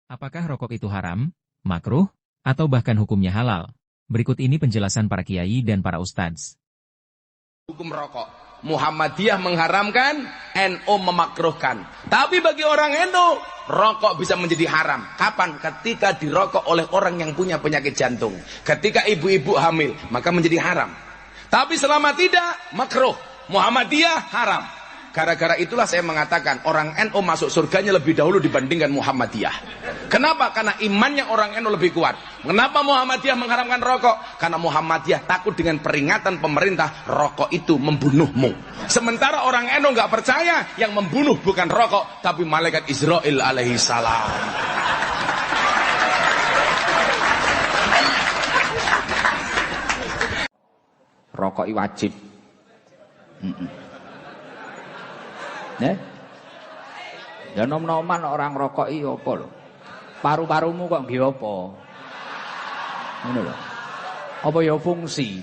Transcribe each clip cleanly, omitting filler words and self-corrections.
Apakah rokok itu haram, makruh, atau bahkan hukumnya halal? Berikut ini penjelasan para kiai dan para ustadz. Hukum rokok, Muhammadiyah mengharamkan, NU memakruhkan. Tapi bagi orang NU, rokok bisa menjadi haram. Kapan? Ketika dirokok oleh orang yang punya penyakit jantung. Ketika ibu-ibu hamil, maka menjadi haram. Tapi selama tidak, makruh. Muhammadiyah haram. Gara-gara itulah saya mengatakan orang NU masuk surganya lebih dahulu dibandingkan Muhammadiyah. Kenapa? Karena imannya orang NU lebih kuat. Kenapa Muhammadiyah mengharamkan rokok? Karena Muhammadiyah takut dengan peringatan pemerintah, rokok itu membunuhmu. Sementara orang NU nggak percaya, yang membunuh bukan rokok, tapi malaikat Israel alaihi salam. Rokok wajib. Ya nom-noman orang rokok iki apa lho? Paru-parumu kok nggih apa? Ngono lho. Apa ya fungsi?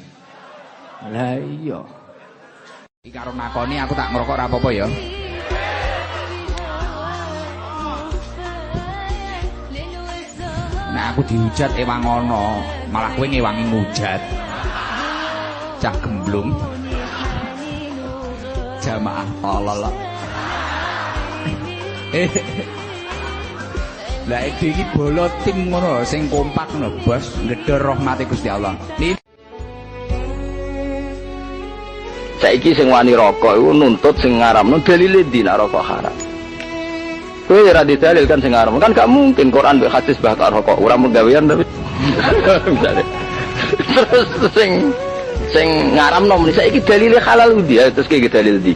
Lah iya. Iki karo nakoni aku tak ngerokok ora apa-apa ya. Nah aku dihujat ewang ngono, malah kowe ngewangi ngujat. Cah gemblung. Jamaah tolol. Lah iki bola tim ngono sing kompak ngono, Bos. Ngedher rahmate Gusti Allah. Saiki sing wani rokok iku nuntut sing ngaramno dalile ndi nek rokok haram. Kowe ora didalilkan sing haram. Kan gak mungkin Quran mbek hadis bakar rokok ora menggawean tapi. Terus sing ngaramno muni saiki dalile halal ndi ya terus iki dalil ndi.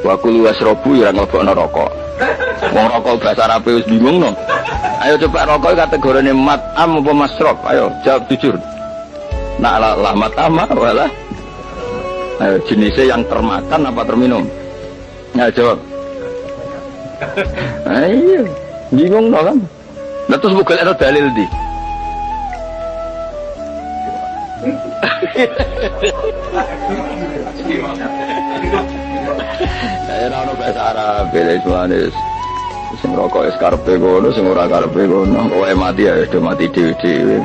Wa kulu wasrobu ya nglebokno rokok. Wong rokok bahasa Arab wis bingung no. Ayo coba rokok kategorine mat'am apa masrob? Ayo jawab jujur. Nak lah mat'am wala. Ayo jenisnya yang termakan apa terminum? Ayo jawab. Ayo bingung no kan. Lah terus bukan ada dalil di. Saya rano bahasa Arab, beda Islamis. Sing rokok es karepe ngono, sing ora karepe ngono. Kowe mati ya do mati dhewe-dhewe.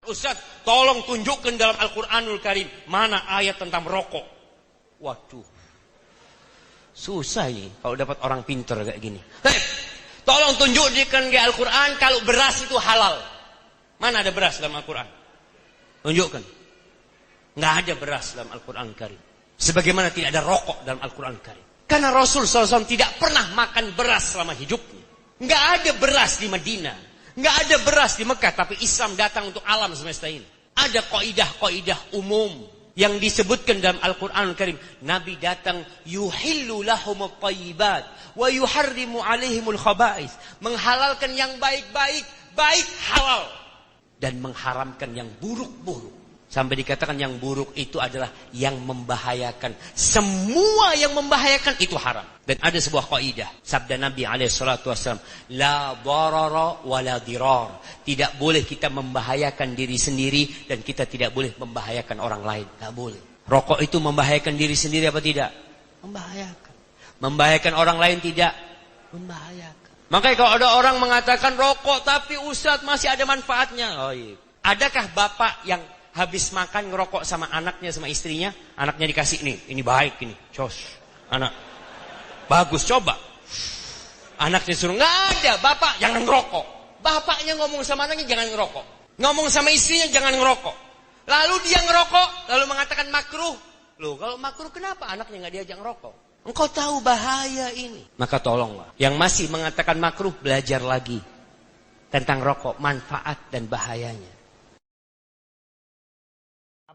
Ustaz, tolong tunjukkan dalam Al-Qur'anul Karim mana ayat tentang rokok. Waduh. Susah ini kalau dapat orang pinter kayak gini. Tolong tunjukkan di Al-Qur'an kalau beras itu halal. Mana ada beras dalam Al-Qur'an? Tunjukkan. Nggak ada beras dalam Al-Qur'an Karim. Sebagaimana tidak ada rokok dalam Al-Qur'an Karim. Karena Rasul SAW tidak pernah makan beras selama hidupnya. Nggak ada beras di Madinah. Nggak ada beras di Mekah. Tapi Islam datang untuk alam semesta ini. Ada kaidah-kaidah umum yang disebutkan dalam Al-Qur'an Karim. Nabi datang yuhillu lahumut thayyibat wa yuharrimu alaihimul khaba'is. Menghalalkan yang baik-baik, baik halal. Dan mengharamkan yang buruk-buruk. Sampai dikatakan yang buruk itu adalah yang membahayakan. Semua yang membahayakan itu haram. Dan ada sebuah kaidah. Sabda Nabi SAW. La darara wa la dirar. Tidak boleh kita membahayakan diri sendiri. Dan kita tidak boleh membahayakan orang lain. Tidak boleh. Rokok itu membahayakan diri sendiri apa tidak? Membahayakan. Membahayakan orang lain tidak? Membahayakan. Makanya kalau ada orang mengatakan rokok tapi Ustaz masih ada manfaatnya. Oh iya. Adakah bapak yang habis makan ngerokok sama anaknya sama istrinya, anaknya dikasih ini baik ini, cos, anak, bagus coba, anaknya suruh nggak ada, bapak jangan ngerokok, bapaknya ngomong sama anaknya jangan ngerokok, ngomong sama istrinya jangan ngerokok, lalu dia ngerokok, lalu mengatakan makruh, loh kalau makruh kenapa anaknya nggak diajak ngerokok? Engkau tahu bahaya ini, maka tolonglah, yang masih mengatakan makruh belajar lagi tentang rokok, manfaat dan bahayanya.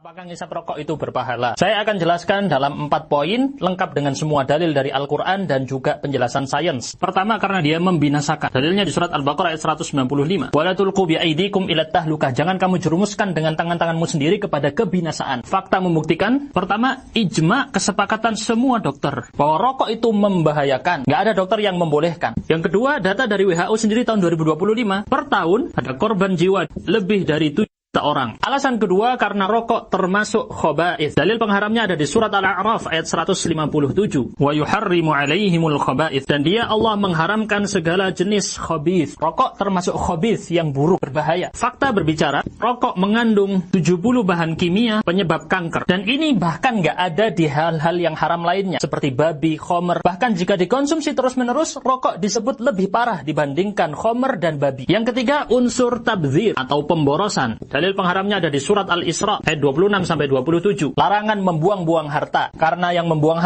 Apakah ngisap rokok itu berpahala? Saya akan jelaskan dalam 4 poin, lengkap dengan semua dalil dari Al-Quran dan juga penjelasan sains. Pertama, karena dia membinasakan. Dalilnya di surat Al-Baqarah ayat 195. Wala tulqu bi'aidikum ila tahlukah. Jangan kamu jerumuskan dengan tangan-tanganmu sendiri kepada kebinasaan. Fakta membuktikan, pertama, ijma kesepakatan semua dokter bahwa rokok itu membahayakan. Nggak ada dokter yang membolehkan. Yang kedua, data dari WHO sendiri tahun 2025. Per tahun, ada korban jiwa lebih dari seorang. Alasan kedua, karena rokok termasuk khaba'ith. Dalil pengharamnya ada di surat Al-A'raf ayat 157. Wa yuharrimu alaihimul khaba'ith. Dan dia Allah mengharamkan segala jenis khabith. Rokok termasuk khabith yang buruk, berbahaya. Fakta berbicara, rokok mengandung 70 bahan kimia penyebab kanker. Dan ini bahkan nggak ada di hal-hal yang haram lainnya, seperti babi, khomer. Bahkan jika dikonsumsi terus-menerus, rokok disebut lebih parah dibandingkan khomer dan babi. Yang ketiga, unsur tabdzir atau pemborosan. Dalil pengharamnya ada di surat Al-Isra ayat 26-27. Larangan membuang-buang harta. Karena yang membuang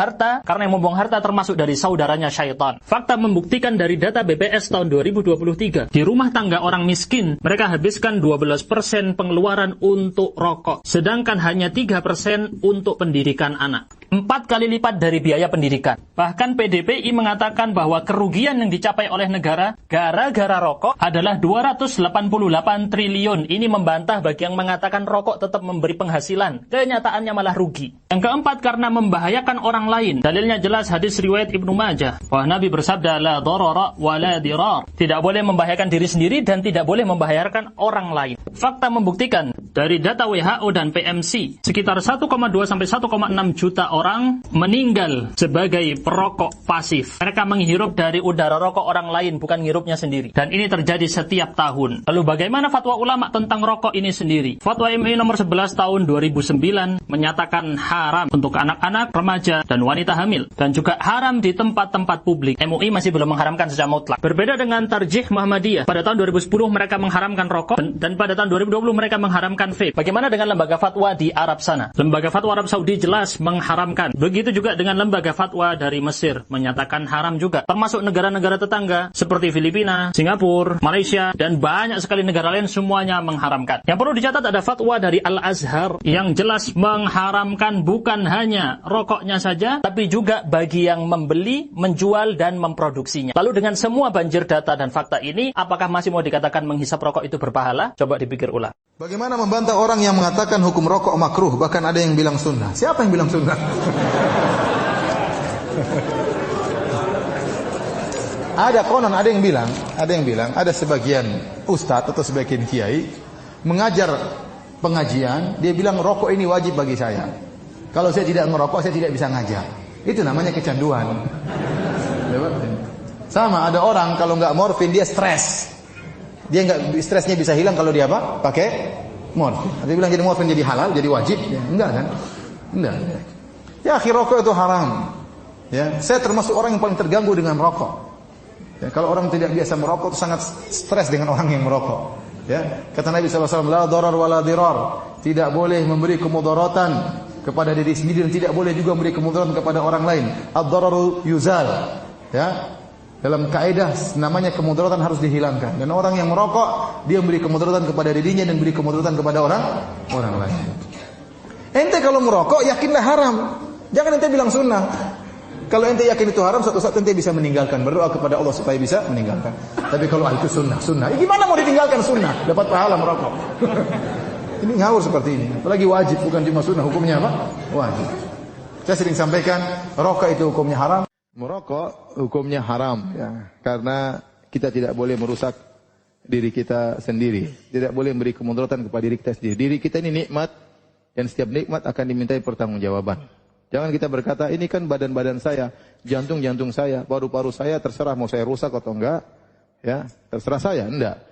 harta termasuk dari saudaranya syaitan. Fakta membuktikan dari data BPS tahun 2023, di rumah tangga orang miskin, mereka habiskan 12% pengeluaran untuk rokok, sedangkan hanya 3% untuk pendidikan anak. 4 kali lipat dari biaya pendidikan. Bahkan PDPI mengatakan bahwa kerugian yang dicapai oleh negara gara-gara rokok adalah 288 triliun. Ini membantah bagi yang mengatakan rokok tetap memberi penghasilan. Kenyataannya malah rugi. Yang keempat, karena membahayakan orang lain. Dalilnya jelas hadis riwayat Ibnu Majah, bahwa Nabi bersabda, la darara wa la dirar. Tidak boleh membahayakan diri sendiri dan tidak boleh membahayakan orang lain. Fakta membuktikan dari data WHO dan PMC, sekitar 1,2 sampai 1,6 juta orang meninggal sebagai perokok pasif. Mereka menghirup dari udara rokok orang lain, bukan ngirupnya sendiri. Dan ini terjadi setiap tahun. Lalu bagaimana fatwa ulama tentang rokok ini sendiri? Fatwa MUI nomor 11 tahun 2009 menyatakan haram untuk anak-anak, remaja, dan wanita hamil. Dan juga haram di tempat-tempat publik. MUI masih belum mengharamkan secara mutlak. Berbeda dengan Tarjih Muhammadiyah. Pada tahun 2010 mereka mengharamkan rokok, dan pada tahun 2020 mereka mengharamkan vape. Bagaimana dengan lembaga fatwa di Arab sana? Lembaga fatwa Arab Saudi jelas mengharamkan. Begitu juga dengan lembaga fatwa dari Mesir, menyatakan haram juga. Termasuk negara-negara tetangga seperti Filipina, Singapura, Malaysia, dan banyak sekali negara lain, semuanya mengharamkan. Yang perlu dicatat ada fatwa dari Al-Azhar yang jelas mengharamkan bukan hanya rokoknya saja, tapi juga bagi yang membeli, menjual, dan memproduksinya. Lalu dengan semua banjir data dan fakta ini, apakah masih mau dikatakan menghisap rokok itu berpahala? Coba dipikir ulang. Bagaimana membantah orang yang mengatakan hukum rokok makruh, bahkan ada yang bilang sunnah? Siapa yang bilang sunnah? Ada konon, ada yang bilang, ada sebagian ustadz atau sebagian kiai mengajar pengajian, dia bilang rokok ini wajib bagi saya. Kalau saya tidak ngerokok, saya tidak bisa ngajar. Itu namanya kecanduan. Sama, ada orang kalau nggak morfin dia stres. Dia nggak, stresnya bisa hilang kalau dia apa? Pakai morfin. Dia bilang jadi morfin jadi halal, jadi wajib? Ya, enggak kan? Enggak. Ya, akhir rokok itu haram. Ya, saya termasuk orang yang paling terganggu dengan rokok. Ya, kalau orang tidak biasa merokok itu sangat stres dengan orang yang merokok. Ya, kata Nabi SAW, la darar wa la dirar. Tidak boleh memberi kemudaratan kepada diri sendiri dan tidak boleh juga memberi kemudaratan kepada orang lain. Ad-dararu yuzal. Ya. Dalam kaidah namanya kemudaratan harus dihilangkan. Dan orang yang merokok, dia memberi kemudaratan kepada dirinya dan memberi kemudaratan kepada orang lain. Ente kalau merokok yakinlah haram. Jangan ente bilang sunnah. Kalau ente yakin itu haram, suatu saat ente bisa meninggalkan. Berdoa kepada Allah supaya bisa meninggalkan. Tapi kalau itu sunnah. Gimana mau ditinggalkan sunnah? Dapat pahala merokok. Ini ngawur seperti ini. Apalagi wajib, bukan cuma sunnah. Hukumnya apa? Wajib. Saya sering sampaikan, rokok itu hukumnya haram. Merokok hukumnya haram, ya, karena kita tidak boleh merusak diri kita sendiri. Tidak boleh memberi kemudaratan kepada diri kita sendiri. Diri kita ini nikmat, dan setiap nikmat akan dimintai pertanggungjawaban. Jangan kita berkata, ini kan badan-badan saya, jantung-jantung saya, paru-paru saya, terserah mau saya rusak atau enggak. Ya, terserah saya, enggak.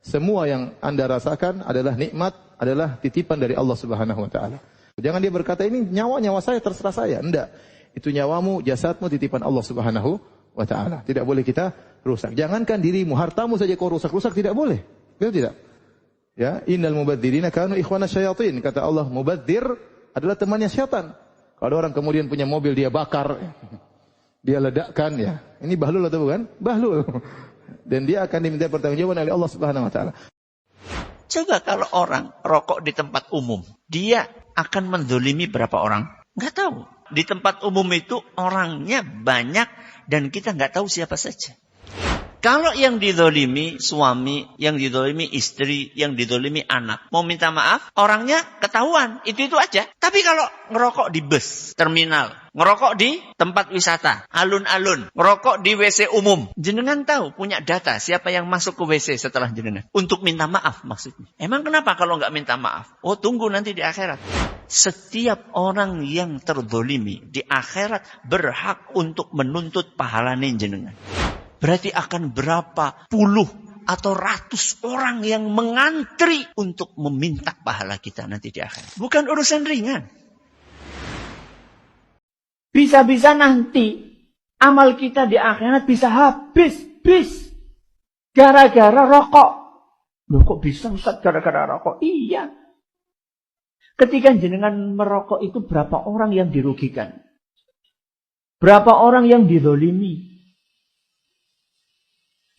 Semua yang Anda rasakan adalah nikmat, adalah titipan dari Allah Subhanahu wa taala. Jangan dia berkata, ini nyawa saya, terserah saya, enggak. Itu nyawamu, jasadmu, titipan Allah Subhanahu wa ta'ala. Tidak boleh kita rusak. Jangankan dirimu, hartamu saja kau rusak-rusak, tidak boleh. Betul tidak? Ya, innal mubadzirina kanu ikhwana syayatin. Kata Allah, mubadzir adalah temannya syaitan. Kalau orang kemudian punya mobil, dia bakar, dia ledakkan, ya. Ini bahlul atau bukan? Bahlul. Dan dia akan diminta pertanggungjawaban oleh Allah Subhanahu wa ta'ala. Coba kalau orang rokok di tempat umum, dia akan mendolimi berapa orang? Nggak tahu. Di tempat umum itu orangnya banyak dan kita nggak tahu siapa saja. Kalau yang dizolimi suami, yang dizolimi istri, yang dizolimi anak, mau minta maaf, orangnya ketahuan, itu aja. Tapi kalau ngerokok di bus, terminal, ngerokok di tempat wisata, alun-alun, ngerokok di WC umum, jenengan tahu, punya data siapa yang masuk ke WC setelah jenengan. Untuk minta maaf maksudnya. Emang kenapa kalau nggak minta maaf? Oh, tunggu nanti di akhirat. Setiap orang yang terzolimi di akhirat berhak untuk menuntut pahalanya jenengan. Berarti akan berapa puluh atau ratus orang yang mengantri untuk meminta pahala kita nanti di akhirat. Bukan urusan ringan. Bisa-bisa nanti amal kita di akhirat bisa habis. Gara-gara rokok. Loh kok bisa Ustaz gara-gara rokok? Iya. Ketika jenengan merokok itu berapa orang yang dirugikan? Berapa orang yang dizolimi?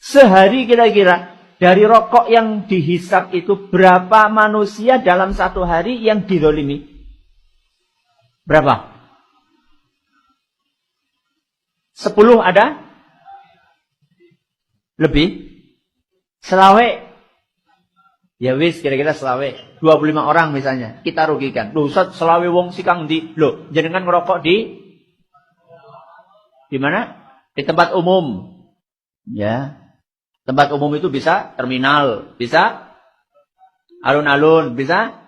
Sehari kira-kira dari rokok yang dihisap itu berapa manusia dalam satu hari yang dizolimi? Berapa? 10 ada? Lebih? Selawe? Ya wis kira-kira selawe. 25 orang misalnya. Kita rugikan. Loh Ustaz selawe wong sikang di. Loh jenengan ngerokok di mana? Di tempat umum. Ya. Tempat umum itu bisa terminal, bisa alun-alun, bisa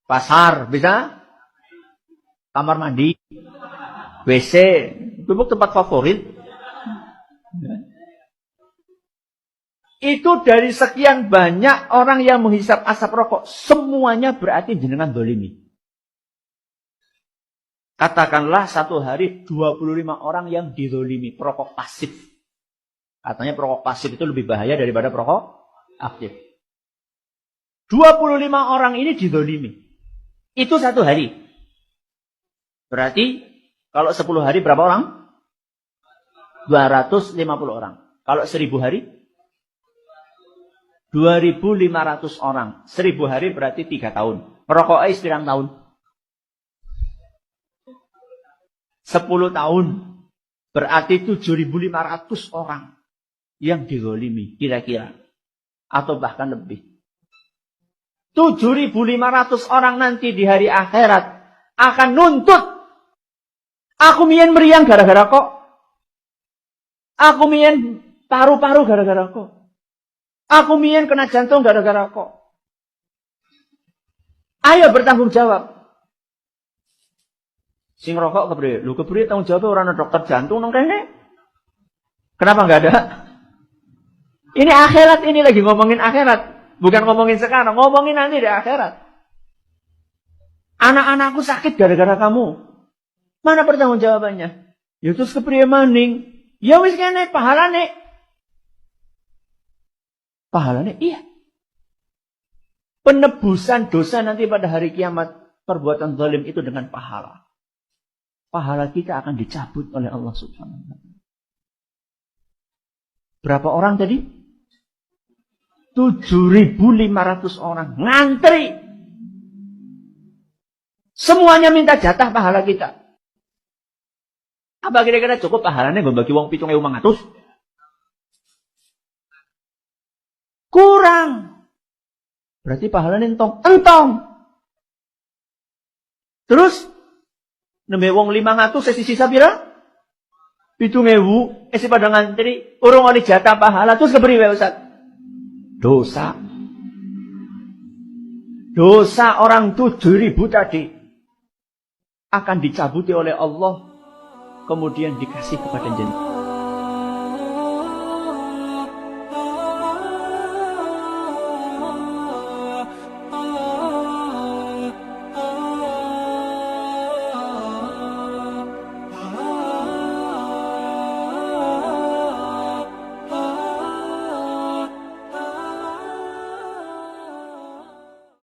pasar, bisa kamar mandi, WC, itu tempat favorit. Itu dari sekian banyak orang yang menghisap asap rokok, semuanya berarti jenengan dolimi. Katakanlah satu hari 25 orang yang didolimi, perokok pasif. Katanya perokok pasif itu lebih bahaya daripada perokok aktif. 25 orang ini dizolimi. Itu satu hari. Berarti kalau 10 hari berapa orang? 250 orang. Kalau 1000 hari? 2500 orang. 1000 hari berarti 3 tahun. Merokoknya sepirang tahun? 10 tahun. Berarti 7500 orang yang dizolimi kira-kira. Atau bahkan lebih. 7500 orang nanti di hari akhirat akan nuntut. Aku mien meriang gara-gara kok. Aku mien paru-paru gara-gara kok. Aku mien kena jantung gara-gara kok. Ayo bertanggung jawab. Sing rokok kepriye? Lho kepriye tanggung jawab orang dokter jantung nang kene? Kenapa enggak ada? Ini akhirat, ini lagi ngomongin akhirat. Bukan ngomongin sekarang, ngomongin nanti di akhirat. Anak-anakku sakit gara-gara kamu. Mana pertanggung jawabannya? Ya terus kepriye maning? Ya wis kene pahalane. Pahalane iya. Penebusan dosa nanti pada hari kiamat, perbuatan zalim itu dengan pahala. Pahala kita akan dicabut oleh Allah Subhanahu wa taala. Berapa orang tadi? 7.500 orang ngantri. Semuanya minta jatah pahala kita. Apa kira-kira cukup pahalanya gue bagi wong 7.500? Kurang. Berarti pahalanya entong. Terus nembe wong 500 sisa pira? 7.000 isi pada ngantri urung oleh jatah pahala terus kepriwe Ustaz? Dosa orang 7.000 tadi akan dicabuti oleh Allah kemudian dikasih kepada jenazah.